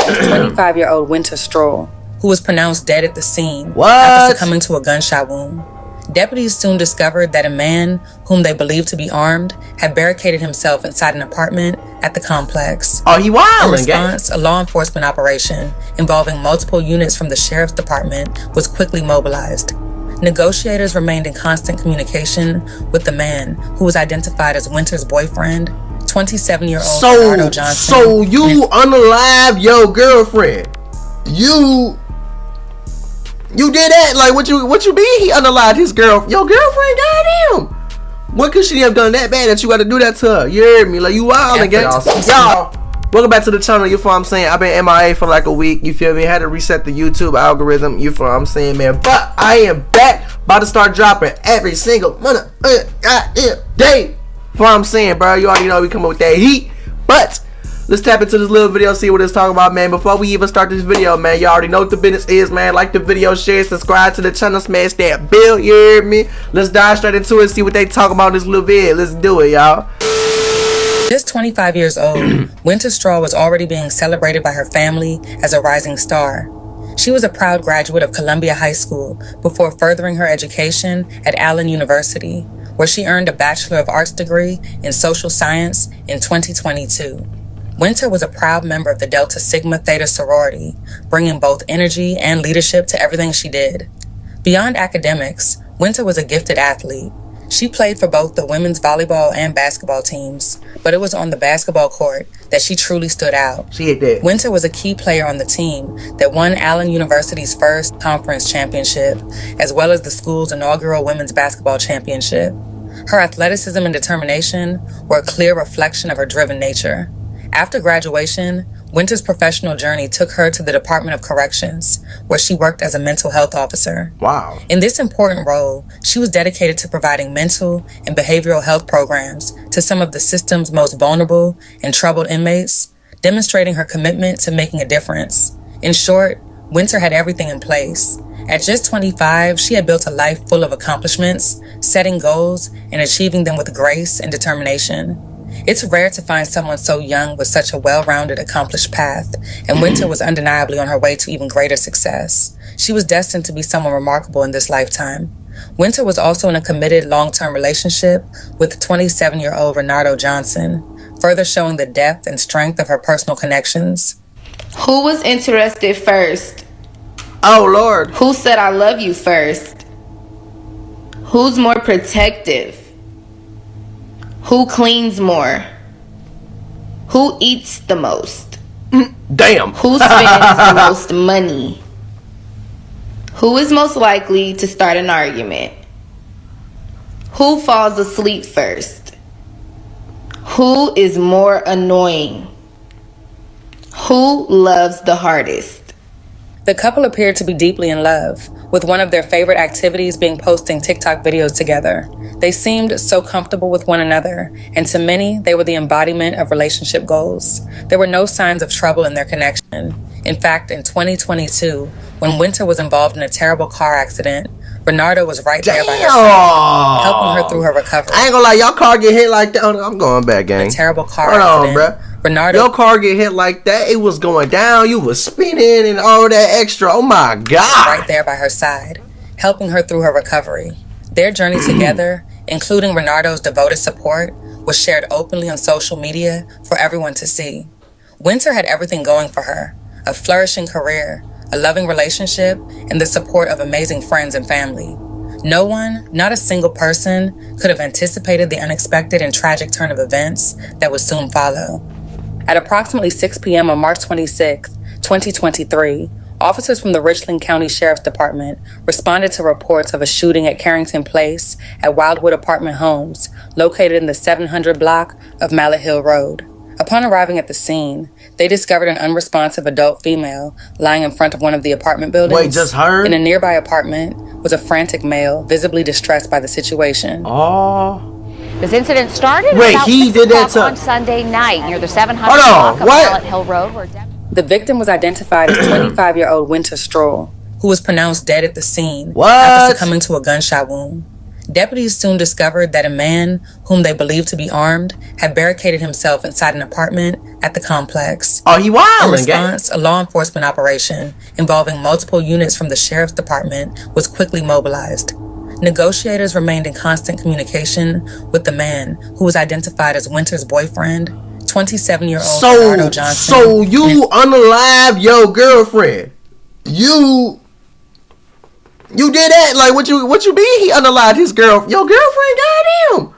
is 25-year-old Winter Stroll, who was pronounced dead at the scene after succumbing to a gunshot wound. Deputies soon discovered that a man, whom they believed to be armed, had barricaded himself inside an apartment at the complex. Oh, he wildin', In response, a law enforcement operation involving multiple units from the sheriff's department was quickly mobilized. Negotiators remained in constant communication with the man, who was identified as Winter's boyfriend, 27-year-old Bernardo Johnson. So you unalived your girlfriend? You did that? Like, what you mean he unalived his girl? Your girlfriend? Goddamn. What could she have done that bad that you got to do that to her? You heard me? Like, you wild again. Y'all, welcome back to the channel. You feel what I'm saying? I've been MIA for like a week. You feel me? Had to reset the YouTube algorithm. You feel what I'm saying, man? But I am back. About to start dropping every single goddamn day. You feel what I'm saying, bro? You already know we come up with that heat. But let's tap into this little video, see what it's talking about, man. Before we even start this video, man, you already know what the business is, man. Like the video, share, subscribe to the channel, smash that bell, you hear me? Let's dive straight into it, see what they talk about in this little video. Let's do it, y'all. Just 25 years old, Winter Straw was already being celebrated by her family as a rising star. She was a proud graduate of Columbia High School before furthering her education at Allen University, where she earned a Bachelor of Arts degree in Social Science in 2022. Winter was a proud member of the Delta Sigma Theta sorority, bringing both energy and leadership to everything she did. Beyond academics, Winter was a gifted athlete. She played for both the women's volleyball and basketball teams, but it was on the basketball court that she truly stood out. She did. Winter was a key player on the team that won Allen University's first conference championship, as well as the school's inaugural women's basketball championship. Her athleticism and determination were a clear reflection of her driven nature. After graduation, Winter's professional journey took her to the Department of Corrections, where she worked as a mental health officer. Wow. In this important role, she was dedicated to providing mental and behavioral health programs to some of the system's most vulnerable and troubled inmates, demonstrating her commitment to making a difference. In short, Winter had everything in place. At just 25, she had built a life full of accomplishments, setting goals, and achieving them with grace and determination. It's rare to find someone so young with such a well-rounded, accomplished path, and Winter was undeniably on her way to even greater success. She was destined to be someone remarkable in this lifetime. Winter was also in a committed long-term relationship with 27-year-old Bernardo Johnson, further showing the depth and strength of her personal connections. Who was interested first? Oh, Lord. Who said I love you first? Who's more protective? Who cleans more? Who eats the most? Damn. Who spends the most money? Who is most likely to start an argument? Who falls asleep first? Who is more annoying? Who loves the hardest? The couple appeared to be deeply in love, with one of their favorite activities being posting TikTok videos together. They seemed so comfortable with one another, and to many, they were the embodiment of relationship goals. There were no signs of trouble in their connection. In fact, in 2022, when Winter was involved in a terrible car accident, Bernardo was right there by her side, helping her through her recovery. I ain't gonna lie, y'all car get hit like that. I'm going back, gang. A terrible car accident. Hold on, bruh. Bernardo, your car get hit like that, it was going down, you was spinning and all that extra. Oh my God. Right there by her side, helping her through her recovery. Their journey together, including Bernardo's devoted support, was shared openly on social media for everyone to see. Winter had everything going for her: a flourishing career, a loving relationship, and the support of amazing friends and family. No one, not a single person, could have anticipated the unexpected and tragic turn of events that would soon follow. At approximately 6 p.m. on March 26, 2023, officers from the Richland County Sheriff's Department responded to reports of a shooting at Carrington Place at Wildwood Apartment Homes, located in the 700 block of Mallet Hill Road. Upon arriving at the scene, they discovered an unresponsive adult female lying in front of one of the apartment buildings. Wait, just her? In a nearby apartment was a frantic male, visibly distressed by the situation. Oh. This incident started about he 6 did that o'clock on Sunday night near the 700 Hold block on, of what? Mallet Hill Road. Where The victim was identified as 25-year-old Winter Stroll, who was pronounced dead at the scene What? after succumbing to a gunshot wound. Deputies soon discovered that a man, whom they believed to be armed, had barricaded himself inside an apartment at the complex. Oh, he wildin', In response, a law enforcement operation involving multiple units from the sheriff's department was quickly mobilized. Negotiators remained in constant communication with the man, who was identified as Winter's boyfriend, 27-year-old Bernardo Johnson. So you unalive your girlfriend? You did that? Like, what you mean he unalived his girl? Your girlfriend? Goddamn!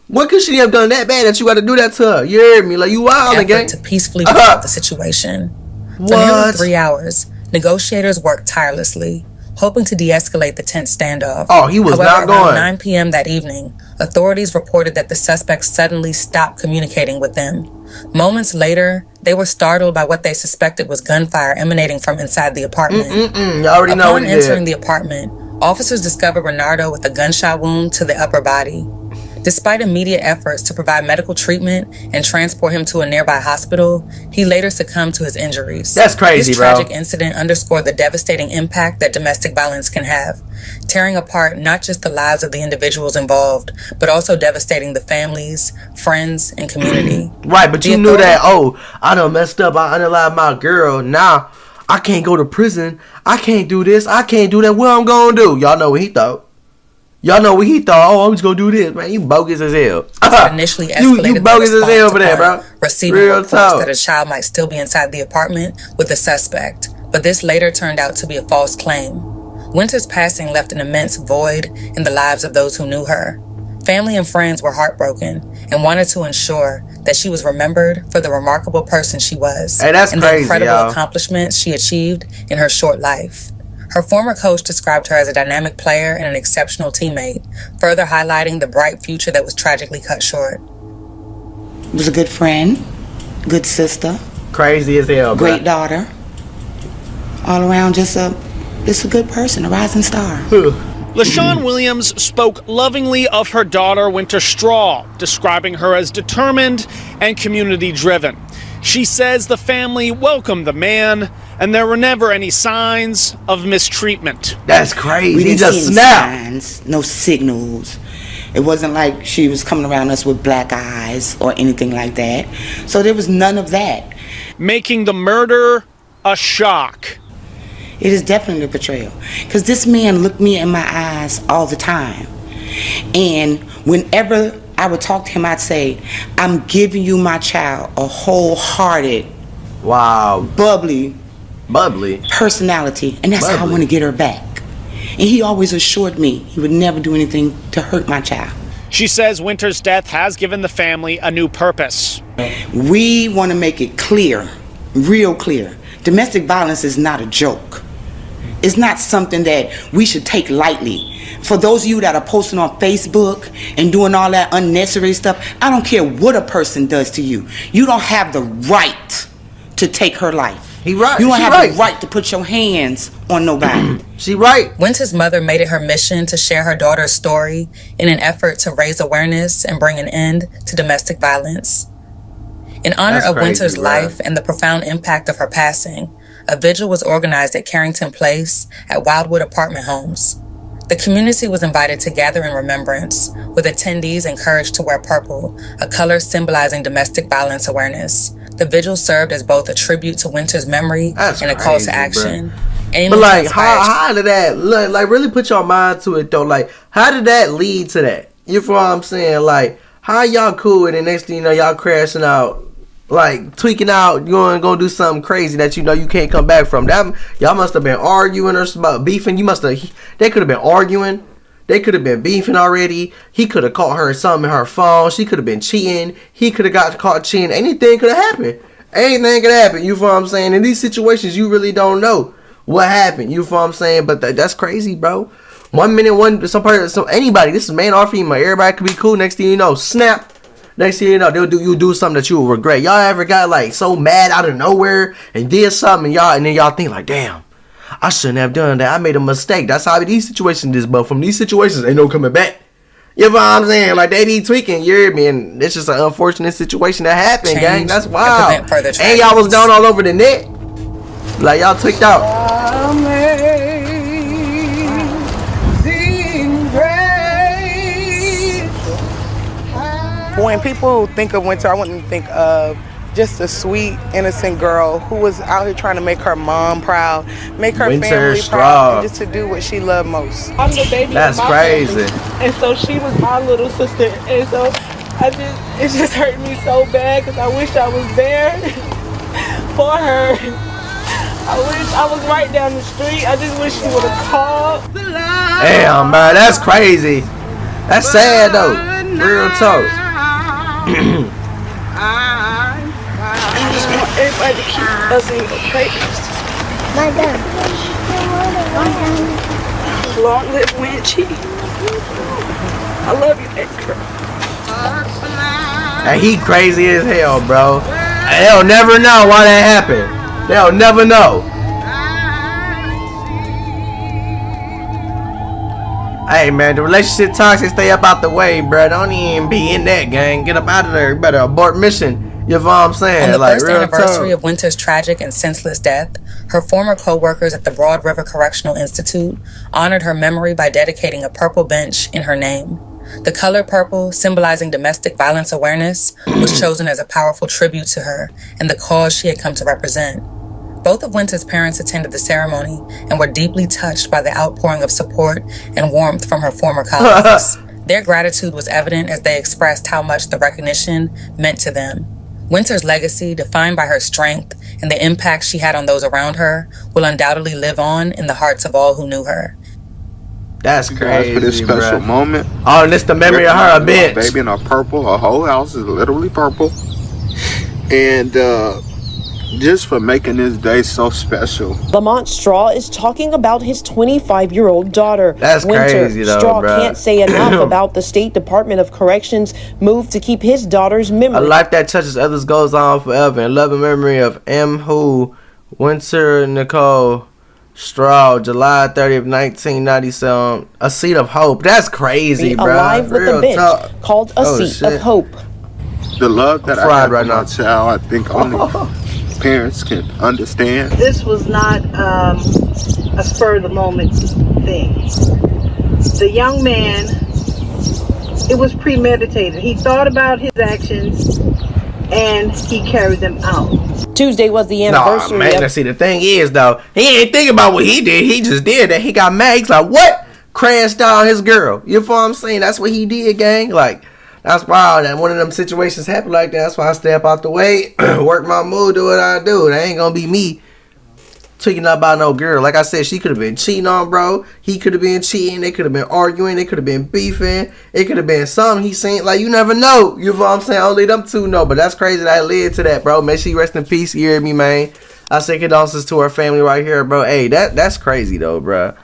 What could she have done that bad that you got to do that to her? You hear me? Like, you wild again? To peacefully resolve the situation. For nearly 3 hours, negotiators worked tirelessly, hoping to de-escalate the tense standoff. Oh, he was not going. Around 9 p.m. that evening, authorities reported that the suspect suddenly stopped communicating with them. Moments later, they were startled by what they suspected was gunfire emanating from inside the apartment. You already know what he did. Upon entering the apartment, officers discovered Bernardo with a gunshot wound to the upper body. Despite immediate efforts to provide medical treatment and transport him to a nearby hospital, he later succumbed to his injuries. That's crazy, This tragic incident underscored the devastating impact that domestic violence can have, tearing apart not just the lives of the individuals involved, but also devastating the families, friends, and community. Right, but you knew that, I done messed up, I unalived my girl, now I can't go to prison, I can't do this, I can't do that, what I'm gonna do? Y'all know what he thought. I'm just gonna do this, man. You bogus as hell. Initially escalated you bogus as hell for that, bro. Receiving reports that a child might still be inside the apartment with the suspect, but this later turned out to be a false claim. Winter's passing left an immense void in the lives of those who knew her. Family and friends were heartbroken and wanted to ensure that she was remembered for the remarkable person she was, and crazy, the incredible accomplishments she achieved in her short life. Her former coach described her as a dynamic player and an exceptional teammate, further highlighting the bright future that was tragically cut short. Was a good friend, good sister. Crazy as hell, great daughter. All around just a good person, a rising star. LaShawn Williams spoke lovingly of her daughter, Winter Straw, describing her as determined and community-driven. She says the family welcomed the man, and there were never any signs of mistreatment. That's crazy. We didn't see any signs, no signals. It wasn't like she was coming around us with black eyes or anything like that. So there was none of that. Making the murder a shock. It is definitely a betrayal. Because this man looked me in my eyes all the time. And whenever I would talk to him, I'd say, I'm giving you my child, a wholehearted, bubbly personality, and that's how I want to get her back. And he always assured me he would never do anything to hurt my child. She says Winter's death has given the family a new purpose. We want to make it clear, real clear. Domestic violence is not a joke. It's not something that we should take lightly. For those of you that are posting on Facebook and doing all that unnecessary stuff, I don't care what a person does to you. You don't have the right to take her life. You don't have the right to put your hands on nobody. She right. Winter's mother made it her mission to share her daughter's story in an effort to raise awareness and bring an end to domestic violence. In honor of Winter's life and the profound impact of her passing, a vigil was organized at Carrington Place at Wildwood Apartment Homes. The community was invited to gather in remembrance, with attendees encouraged to wear purple, a color symbolizing domestic violence awareness. The vigil served as both a tribute to Winter's memory and a call to action. But like, how did that, like, really put your mind to it though? Like, how did that lead to that? You feel what I'm saying? Like, how y'all cool and the next thing you know, y'all crashing out, like tweaking out, you want to go do something crazy that you know you can't come back from? That y'all must have been arguing or about beefing. They could have been arguing. They could have been beefing already. He could have caught her something in her phone. She could have been cheating. He could have got caught cheating. Anything could have happened. Anything could happen. You feel what I'm saying? In these situations, you really don't know what happened. You feel what I'm saying? But that's crazy, bro. 1 minute, some person, anybody. This is man or female. Everybody could be cool. Next thing you know, snap. Next thing you know, you do something that you will regret. Y'all ever got like so mad out of nowhere and did something and then y'all think like, damn, I shouldn't have done that. I made a mistake. That's how these situations is. But from these situations, ain't no coming back. You know what I'm saying? Like, they be tweaking. You hear me? And it's just an unfortunate situation that happened, gang. That's wild. And y'all was down all over the net. Like, y'all tweaked out. when people think of Winter, I wouldn't think of just a sweet, innocent girl who was out here trying to make her mom proud, make her Winter family Straw. proud, and just to do what she loved most. I'm the baby That's of my crazy. family, and so she was my little sister, and so it just hurt me so bad because I wish I was there for her. I wish I was right down the street. I just wish she would have called. Damn, man, that's crazy. That's sad though. Real talk. I just want everybody to keep us in your prayers. Long live Winchie. I love you, girl. And he crazy as hell, bro. And they'll never know why that happened. They'll never know. Hey, man, the relationship toxic, stay up out the way, bro. Don't even be in that, gang. Get up out of there. You better abort mission. You know what I'm saying? On the like, first real anniversary talk. of Winter's tragic and senseless death, her former co-workers at the Broad River Correctional Institute honored her memory by dedicating a purple bench in her name. The color purple, symbolizing domestic violence awareness, was chosen as a powerful tribute to her and the cause she had come to represent. Both of Winter's parents attended the ceremony and were deeply touched by the outpouring of support and warmth from her former colleagues. Their gratitude was evident as they expressed how much the recognition meant to them. Winter's legacy, defined by her strength and the impact she had on those around her, will undoubtedly live on in the hearts of all who knew her. That's crazy, for this special moment. Oh, and it's the memory of her, a bitch. Baby in a purple. Her whole house is literally purple. And just for making this day so special. Lamont Straw is talking about his 25-year-old daughter. That's Winter. crazy, though, Straw bruh. can't say enough about the State Department of Corrections' move to keep his daughter's memory. A life that touches others goes on forever. In loving memory of M. Who, Winter Nicole Straw, July 30th, 1997. A seat of hope. That's crazy, bro. Alive with a bench called a seat of hope. The love that I have right for now. my child, I think only parents can understand. This was not a spur of the moment thing. The young man, it was premeditated. He thought about his actions and he carried them out. Tuesday was the anniversary. Nah, man, see, the thing is, though, he ain't thinking about what he did. He just did that. He got mad. He's like, what? Crashed down his girl. You know what I'm saying? That's what he did, gang. Like, that's wild. And one of them situations happen like that. That's why I step out the way, work my mood, do what I do. It ain't gonna be me tweaking up about no girl. Like I said, she could have been cheating on bro. He could have been cheating. They could have been arguing. They could have been beefing. It could have been something he seen. Like, you never know. You know what I'm saying? Only them two know. But that's crazy that I led to that, bro. Make sure you rest in peace. You hear me, man? I say condolences to her family right here, bro. Hey, that's crazy, though, bro.